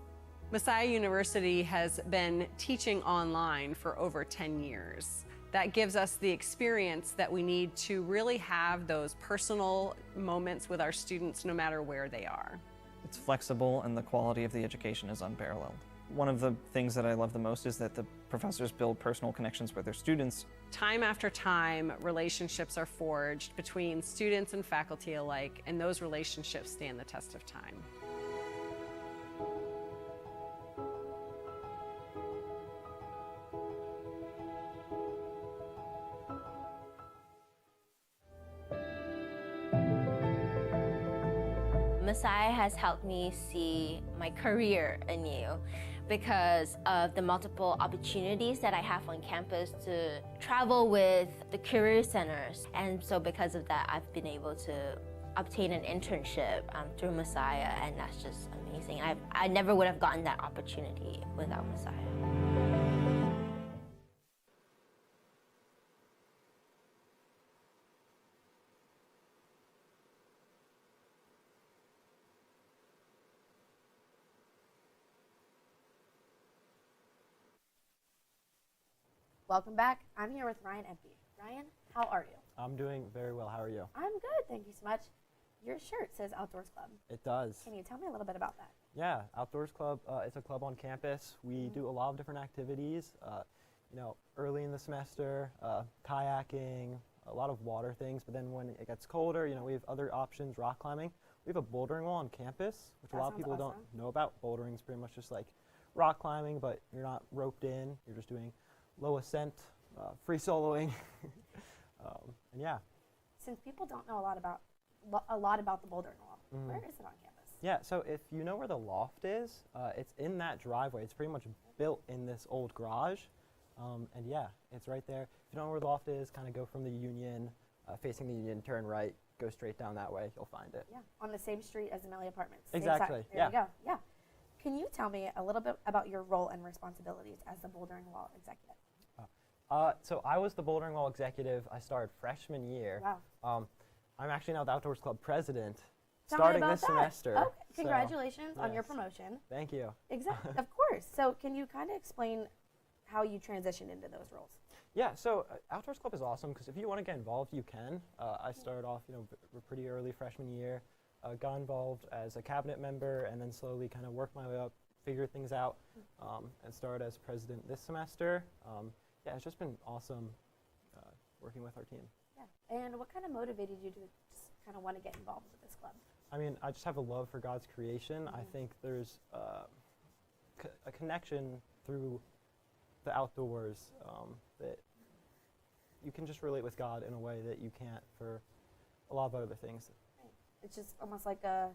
Messiah University has been teaching online for over 10 years. That gives us the experience that we need to really have those personal moments with our students no matter where they are. It's flexible and the quality of the education is unparalleled. One of the things that I love the most is that the professors build personal connections with their students. Time after time, relationships are forged between students and faculty alike, and those relationships stand the test of time. Messiah has helped me see my career anew because of the multiple opportunities that I have on campus to travel with the career centers. And so because of that, I've been able to obtain an internship through Messiah, and that's just amazing. I never would have gotten that opportunity without Messiah. Welcome back. I'm here with Ryan Empey. Ryan, how are you? I'm doing very well. How are you? I'm good, thank you so much. Your shirt says Outdoors Club. It does. Can you tell me a little bit about that? Yeah, Outdoors Club, it's a club on campus. We do a lot of different activities. Early in the semester, kayaking, a lot of water things, but then when it gets colder, we have other options, rock climbing. We have a bouldering wall on campus, which a lot of people don't know about. Bouldering is pretty much just like rock climbing, but you're not roped in. You're just doing low ascent, free soloing, and yeah. Since people don't know a lot about the bouldering wall, where is it on campus? Yeah, so if you know where the loft is, it's in that driveway. It's pretty much built in this old garage. And yeah, it's right there. If you don't know where the loft is, kind of go from the Union, facing the Union, turn right, go straight down that way, you'll find it. Yeah, on the same street as the Melly Apartments. Same Exactly, side. There yeah. you go, yeah. Can you tell me a little bit about your role and responsibilities as the Bouldering Wall executive? So I was the Bouldering Wall executive. I started freshman year. Wow. I'm actually now the Outdoors Club president, Tell me starting about this that. semester. Okay, So, congratulations on your yes. promotion. Thank you. Exactly, of course. So can you kind of explain how you transitioned into those roles? Yeah, so Outdoors Club is awesome because if you want to get involved, you can. I started off, pretty early freshman year, got involved as a cabinet member, and then slowly kind of worked my way up, figured things out, and started as president this semester. Yeah, it's just been awesome working with our team. Yeah, and what kind of motivated you to just kind of want to get involved with this club? I mean, I just have a love for God's creation. I think there's a connection through the outdoors that you can just relate with God in a way that you can't for a lot of other things. Right. It's just almost like a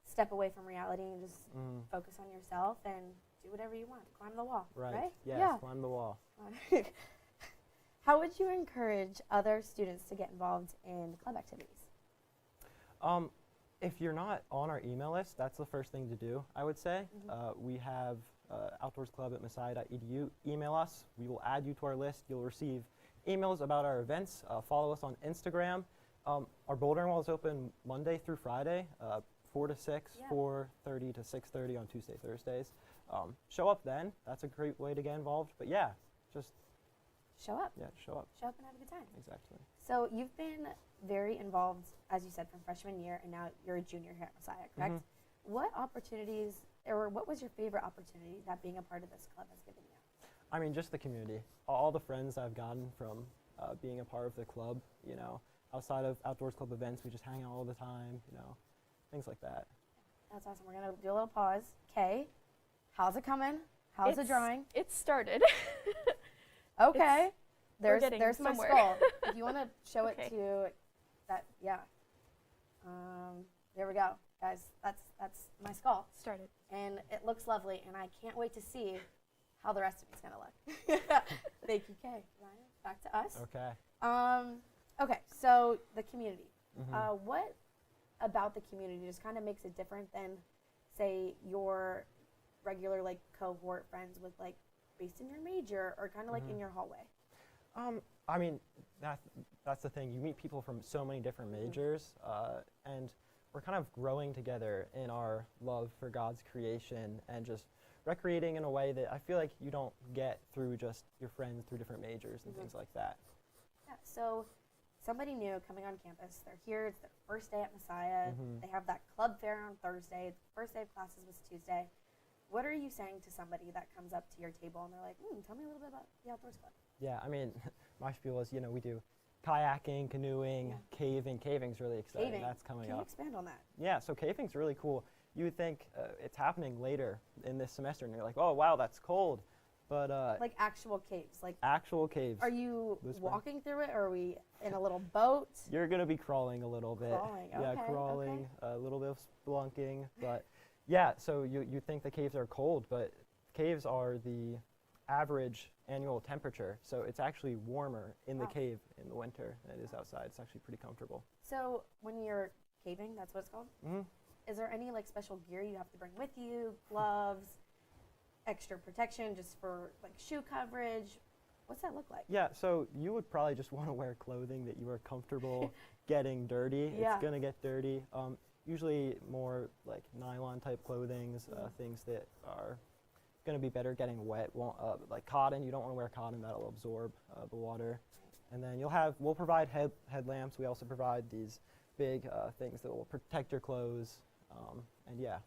step away from reality and just focus on yourself and do whatever you want. Climb the wall, right? Yes, Yeah. climb the wall. How would you encourage other students to get involved in club activities? If you're not on our email list, that's the first thing to do, I would say. We have outdoorsclub@messiah.edu. Email us. We will add you to our list. You'll receive emails about our events. Follow us on Instagram. Our bouldering wall is open Monday through Friday, 4 to 6, 4:30 to 6:30 on Tuesday, Thursdays. Show up then. That's a great way to get involved. But yeah, just show up. Yeah, show up. Show up and have a good time. Exactly. So you've been very involved, as you said, from freshman year, and now you're a junior here at Messiah, correct? What opportunities, or what was your favorite opportunity that being a part of this club has given you? I mean, just the community. All the friends I've gotten from being a part of the club, outside of Outdoors Club events, we just hang out all the time, things like that. That's awesome. We're going to do a little pause. Kay, how's it coming? How's the drawing? It started. Okay. We're There's my somewhere. skull. If you want to show Okay. it to that, yeah. There we go. Guys, that's my skull. Started. And it looks lovely, and I can't wait to see how the rest of it's going to look. Thank you, Kay. Ryan, back to us. Okay. Okay, so the community. What about the community just kind of makes it different than, say, your regular cohort friends with based in your major or kind of in your hallway? I mean, that's the thing. You meet people from so many different majors, and we're kind of growing together in our love for God's creation and just recreating in a way that I feel like you don't get through just your friends through different majors and things like that. Yeah, so somebody new coming on campus, they're here, it's their first day at Messiah, they have that club fair on Thursday, the first day of classes was Tuesday. What are you saying to somebody that comes up to your table and they're like, tell me a little bit about the Outdoors Club? Yeah, I mean, my spiel is, we do kayaking, canoeing, caving. Caving's really exciting. Caving. That's coming Can up. you expand on that? Yeah, so caving's really cool. You would think it's happening later in this semester, and you're like, oh, wow, that's cold. But like actual caves? Actual caves. Are you walking through it, or are we in a little boat? You're going to be crawling a little bit. Crawling, Yeah, okay, crawling, a little bit of spelunking. But yeah, so you think the caves are cold, but caves are the average annual temperature. So it's actually warmer in the cave in the winter than it is outside. It's actually pretty comfortable. So when you're caving, that's what it's called? Is there any special gear you have to bring with you? Gloves, extra protection just for shoe coverage? What's that look like? Yeah, so you would probably just want to wear clothing that you are comfortable getting dirty. Yeah. It's going to get dirty. Usually more nylon type clothing, things that are going to be better getting wet. Like cotton, you don't want to wear cotton, that'll absorb the water. And then we'll provide headlamps. We also provide these big things that will protect your clothes. And yeah.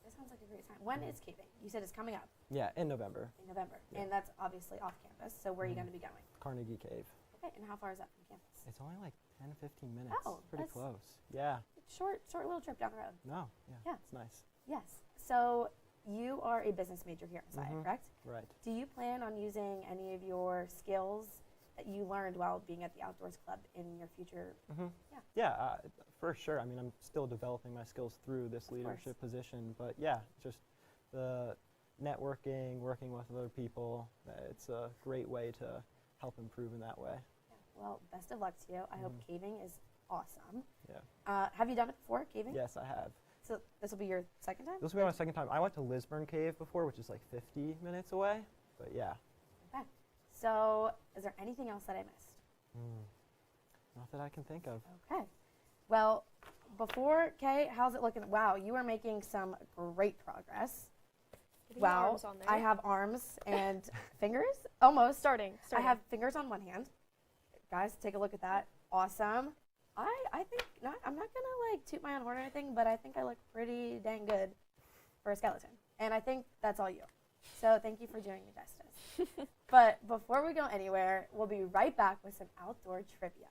That sounds like a great time. When is caving? You said it's coming up. Yeah, in November. In November. Yeah. And that's obviously off campus. So where are you going to be going? Carnegie Cave. Okay, and how far is that from campus? It's only 10, 15 minutes. Oh, pretty that's close. Yeah. Short little trip down the road. No, Yeah. it's nice. Yes. So you are a business major here at Messiah, correct? Right. Do you plan on using any of your skills that you learned while being at the Outdoors Club in your future? Yeah, for sure. I mean, I'm still developing my skills through this leadership position, but yeah, just the networking, working with other people. It's a great way to help improve in that way. Well, best of luck to you. I hope caving is awesome. Yeah. Have you done it before, caving? Yes, I have. So this will be your second time? This will be my second time. I went to Lisburn Cave before, which is like 50 minutes away, but yeah. Okay. So is there anything else that I missed? Not that I can think of. Okay. Well, before, Kay, how's it looking? Wow, you are making some great progress. Getting Wow, arms on there. I have arms and fingers, almost. Starting. I have fingers on one hand. Guys, take a look at that. Awesome. I think, I'm not going to like toot my own horn or anything, but I think I look pretty dang good for a skeleton. And I think that's all you. So thank you for doing me justice. But before we go anywhere, we'll be right back with some outdoor trivia.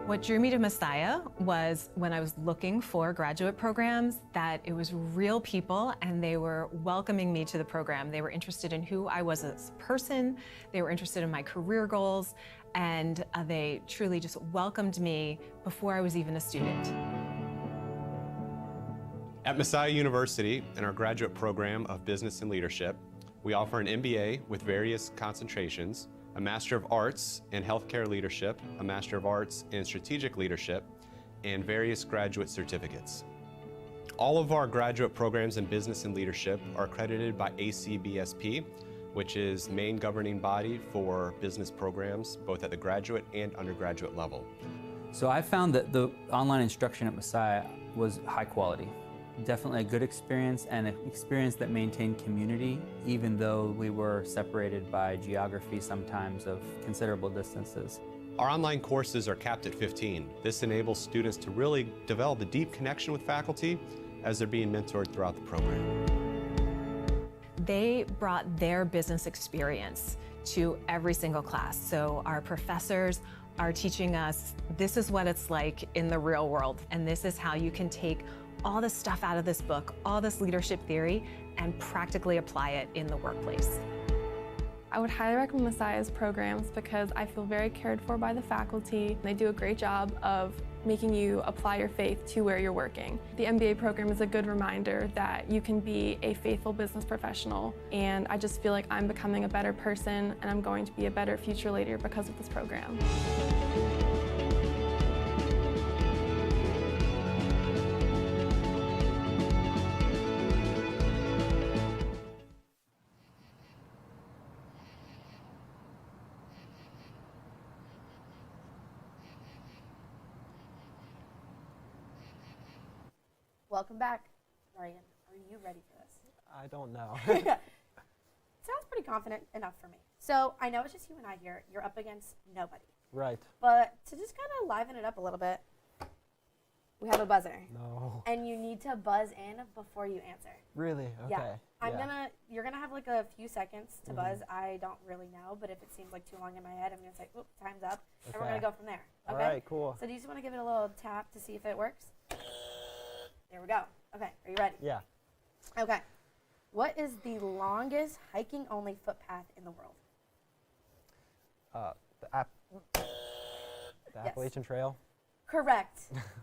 What drew me to Messiah was when I was looking for graduate programs, that it was real people and they were welcoming me to the program. They were interested in who I was as a person, they were interested in my career goals, and they truly just welcomed me before I was even a student. At Messiah University, in our graduate program of Business and Leadership, we offer an MBA with various concentrations, a Master of Arts in Healthcare Leadership, a Master of Arts in Strategic Leadership, and various graduate certificates. All of our graduate programs in Business and Leadership are accredited by ACBSP, which is main governing body for business programs, both at the graduate and undergraduate level. So I found that the online instruction at Messiah was high quality. Definitely a good experience, and an experience that maintained community, even though we were separated by geography sometimes of considerable distances. Our online courses are capped at 15. This enables students to really develop a deep connection with faculty as they're being mentored throughout the program. They brought their business experience to every single class. So our professors are teaching us, this is what it's like in the real world, and this is how you can take all the stuff out of this book, all this leadership theory, and practically apply it in the workplace. I would highly recommend Messiah's programs because I feel very cared for by the faculty. They do a great job of making you apply your faith to where you're working. The MBA program is a good reminder that you can be a faithful business professional, and I just feel like I'm becoming a better person and I'm going to be a better future leader because of this program. Welcome back. Ryan, are you ready for this? I don't know. Sounds pretty confident enough for me. So I know it's just you and I here. You're up against nobody. Right. But to just kind of liven it up a little bit, we have a buzzer. No. And you need to buzz in before you answer. Really? Okay. Yeah. You're gonna have like a few seconds to buzz. I don't really know, but if it seems like too long in my head, I'm gonna say, "Oop, time's up," and we're gonna go from there. Okay. All right. Cool. So do you just want to give it a little tap to see if it works? There we go. Okay. Are you ready? Yeah. Okay. What is the longest hiking-only footpath in the world? The Appalachian Trail. Correct.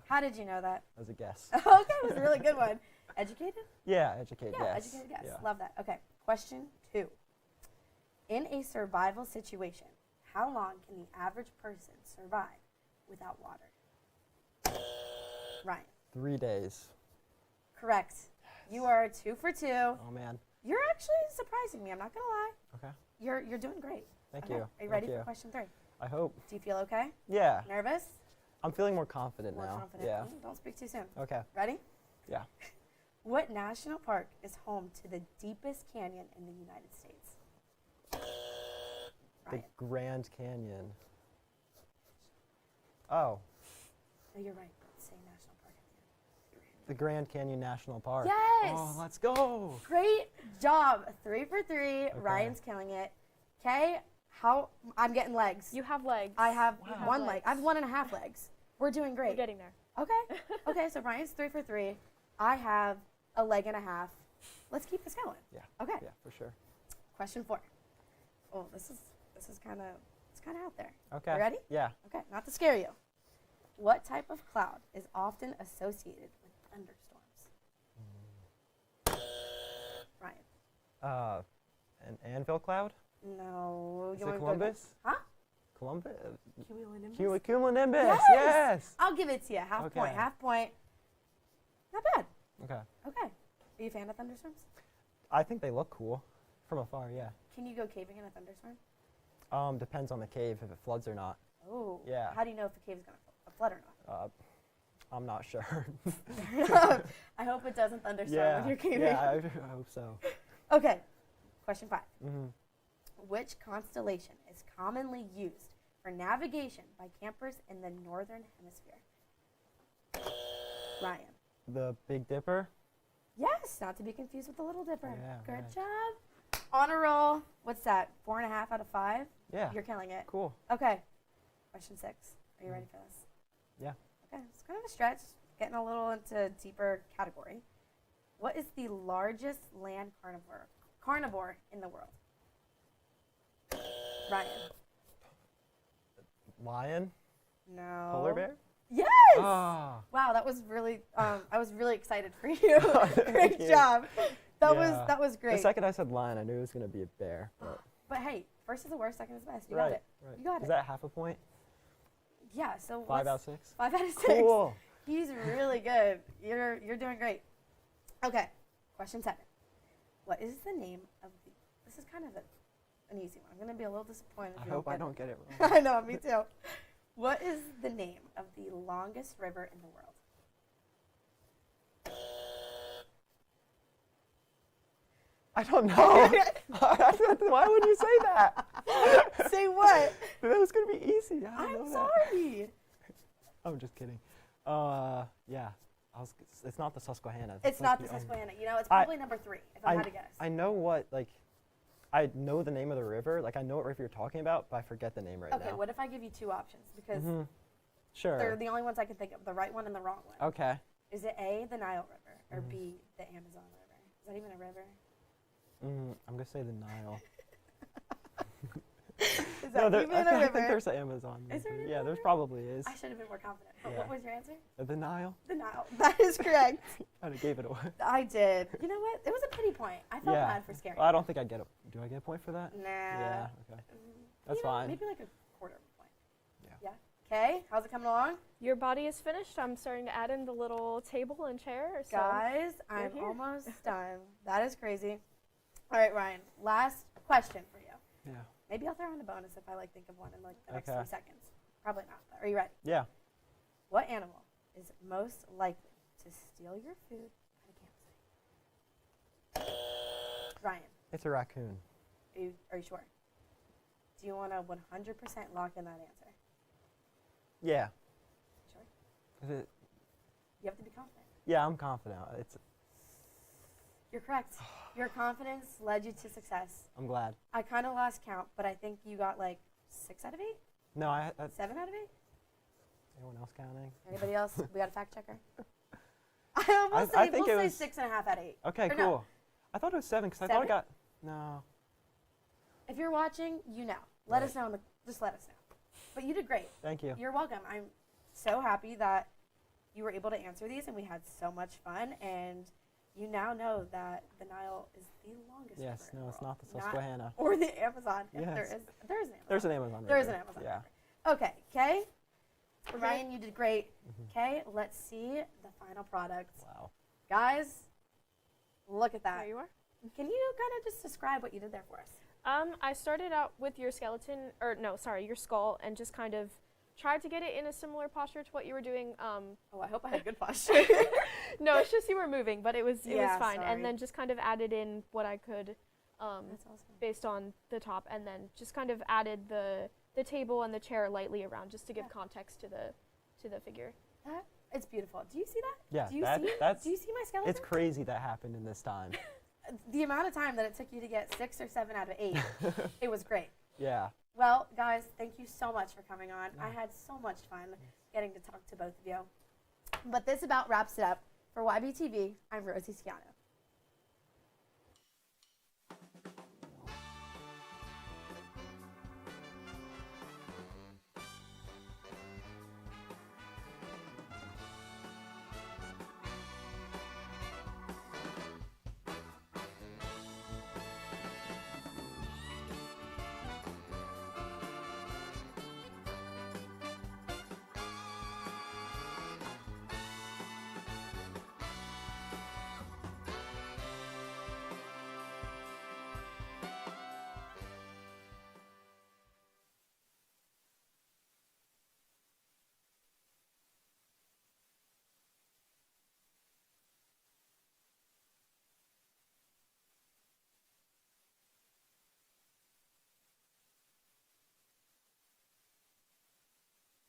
How did you know that? That was a guess. Okay, it was a really good one. Educated? Yeah, educated guess. Yeah, educated guess. Yeah. Love that. Okay, question 2. In a survival situation, how long can the average person survive without water? Ryan. 3 days. Correct. You are 2 for 2. Oh man. You're actually surprising me. I'm not gonna lie. Okay. You're doing great. Thank okay. you. Are you ready Thank for you. question 3? I hope. Do you feel okay? Yeah. Nervous? I'm feeling more confident More now. confident. Yeah. Don't speak too soon. Okay. Ready? Yeah. What national park is home to the deepest canyon in the United States? The Grand Canyon. Oh. No, you're right. Say national park. The Grand Canyon National Park. Yes! Oh, let's go. Great job. 3 for 3. Ryan's killing it. Okay, I'm getting legs. You have legs. I have Wow. one leg. I have 1.5 legs. We're doing great. We're getting there. Okay. Okay, so Ryan's 3 for 3. I have a leg and a half. Let's keep this going. Yeah. Okay. Yeah, for sure. Question 4. Oh, this is kind of out there. Okay. You ready? Yeah. Okay, not to scare you. What type of cloud is often associated with thunderstorms? Ryan. An anvil cloud? No. Is it Columbus? Huh? Columbus? Cumulonimbus? Cumulonimbus, yes! I'll give it to you. Half point, half point. Not bad. Okay. Okay. Are you a fan of thunderstorms? I think they look cool from afar, yeah. Can you go caving in a thunderstorm? Depends on the cave, if it floods or not. Oh. Yeah. How do you know if the cave's going to flood or not? I'm not sure. I hope it doesn't thunderstorm when you're caving. Yeah, I hope so. Okay. Question 5. Mm-hmm. Which constellation is commonly used for navigation by campers in the northern hemisphere? Ryan. The Big Dipper? Yes, not to be confused with the Little Dipper. Yeah, Good right. job. On a roll. What's that? 4.5 out of 5? Yeah. You're killing it. Cool. Okay. Question 6. Are you ready for this? Yeah. Okay. It's kind of a stretch. Getting a little into a deeper category. What is the largest land carnivore in the world? Ryan. Lion? No. Polar bear? Yes! Ah. Wow, that was really, I was really excited for you. Great job. That was great. The second I said lion, I knew it was going to be a bear. But hey, first is the worst, second is the best. You right, got it. Right. You got it. Is that half a point? Yeah, so 5 out of 6? 5 out of 6. Cool. He's really good. You're doing great. Okay, question 7. What is the name of the, this is kind of an easy one. I'm going to be a little disappointed if I you hope I don't don't get it wrong. wrong. I know, me too. What is the name of the longest river in the world? I don't know. Why would you say that? Say what? That was going to be easy. I'm sorry. I'm just kidding. Yeah. It's not the Susquehanna. It's not the Susquehanna. You know, it's probably number 3, if I had to guess. I know what, I know the name of the river. I know what river you're talking about, but I forget the name right now. Okay, what if I give you 2 options? Because Sure. they're the only ones I can think of, the right one and the wrong one. Okay. Is it A, the Nile River, or B, the Amazon River? Is that even a river? I'm going to say the Nile. Is that even a river? I think there's the Amazon River. Is there a river? Yeah, there probably is. I should have been more confident. But Yeah. what was your answer? The Nile. The Nile. That is correct. I gave it away. I did. You know what? It was a pity point. I felt bad for scaring well, I don't think I get it. Do I get a point for that? Nah. Yeah, okay. That's fine. Maybe like a quarter of a point. Yeah. Okay, how's it coming along? Your body is finished. I'm starting to add in the little table and chair. So Guys, I'm almost done. That is crazy. All right, Ryan, last question for you. Yeah. Maybe I'll throw in a bonus if I think of one in the next Okay. 3 seconds. Probably not. But are you ready? Yeah. What animal is most likely to steal your food at a campsite? Ryan. It's a raccoon. Are you sure? Do you want to 100% lock in that answer? Yeah. Sure. Is it? You have to be confident. Yeah, I'm confident. You're correct. Your confidence led you to success. I'm glad. I kind of lost count, but I think you got like 6 out of 8? No, 7 out of 8? Anyone else counting? Anybody else? We got a fact checker. We'll say 6.5 out of 8. Okay, Or cool. no. I thought it was 7 because I thought I 7? got. No. If you're watching, you know. Let us know. Just let us know. But you did great. Thank you. You're welcome. I'm so happy that you were able to answer these, and we had so much fun. And you now know that the Nile is the longest river Yes, in no, the it's world. not the Susquehanna. Or the Amazon. If Yes. there is an Amazon. There's an Amazon There is River. an Amazon Yeah. River. Okay, Kay. Ryan, you did great. Okay, let's see the final product. Wow. Guys, look at that. There you are. Can you kind of just describe what you did there for us? I started out with your skeleton, or no, sorry, your skull, and just kind of tried to get it in a similar posture to what you were doing. Oh, I hope I had good posture. No, it's just you were moving, but it was Yeah, fine. sorry. And then just kind of added in what I could, That's awesome. based on the top, and then just kind of added the table and the chair lightly around, just to give context to the figure. It's beautiful. Do you see that? Yeah, Do you that's. Do you see my skeleton? It's crazy that happened in this time. The amount of time that it took you to get 6 or 7 out of 8, it was great. Yeah. Well, guys, thank you so much for coming on. I had so much fun getting to talk to both of you. But this about wraps it up. For YBTV, I'm Rosie Sciano.